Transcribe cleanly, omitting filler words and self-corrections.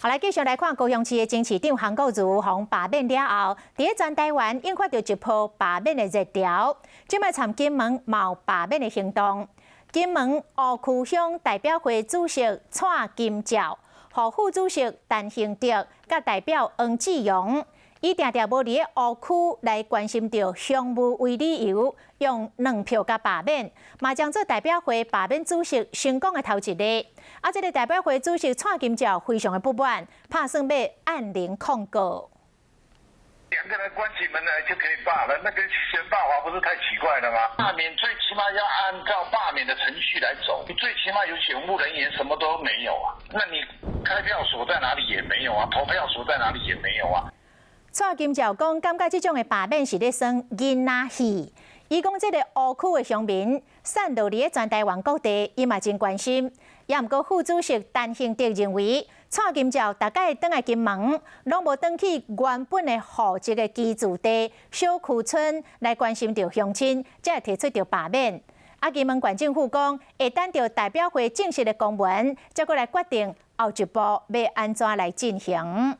后来继续来看高雄市的前市长韩国瑜，从罢免了后，伫全台湾引发着一波罢免的热潮。即摆参金门冒罢免的行动，金门湖区乡代表会主席蔡金照、副主席陈兴德，甲代表黄志荣，伊定定无伫湖区来关心着商务为理由，用2票甲罢免，嘛将做代表会罢免主席成功的头一例。这个代表会主席蔡金照非常的不满，打算要按铃控告。2个人关起门来就可以罢了，那跟选罢法不是太奇怪了吗？罢免最起码要按照罢免的程序来走，你最起码有选务人员，什么都没有啊。那你开票所在哪里也没有啊，投票所在哪里也没有啊。蔡金照讲，感觉这种的罢免是咧耍囡仔戏。伊讲，这个湖区的乡民散落伫全台湾各地，伊嘛真关心。也毋过，副主席陈兴德认为，蔡金照大概倒来金门，拢无转去原本的户籍的居住地小区村来关心着乡亲，才会提出着罢免。金门县政府讲，会等着代表会正式的公文，再过来决定后一步要安怎来进行。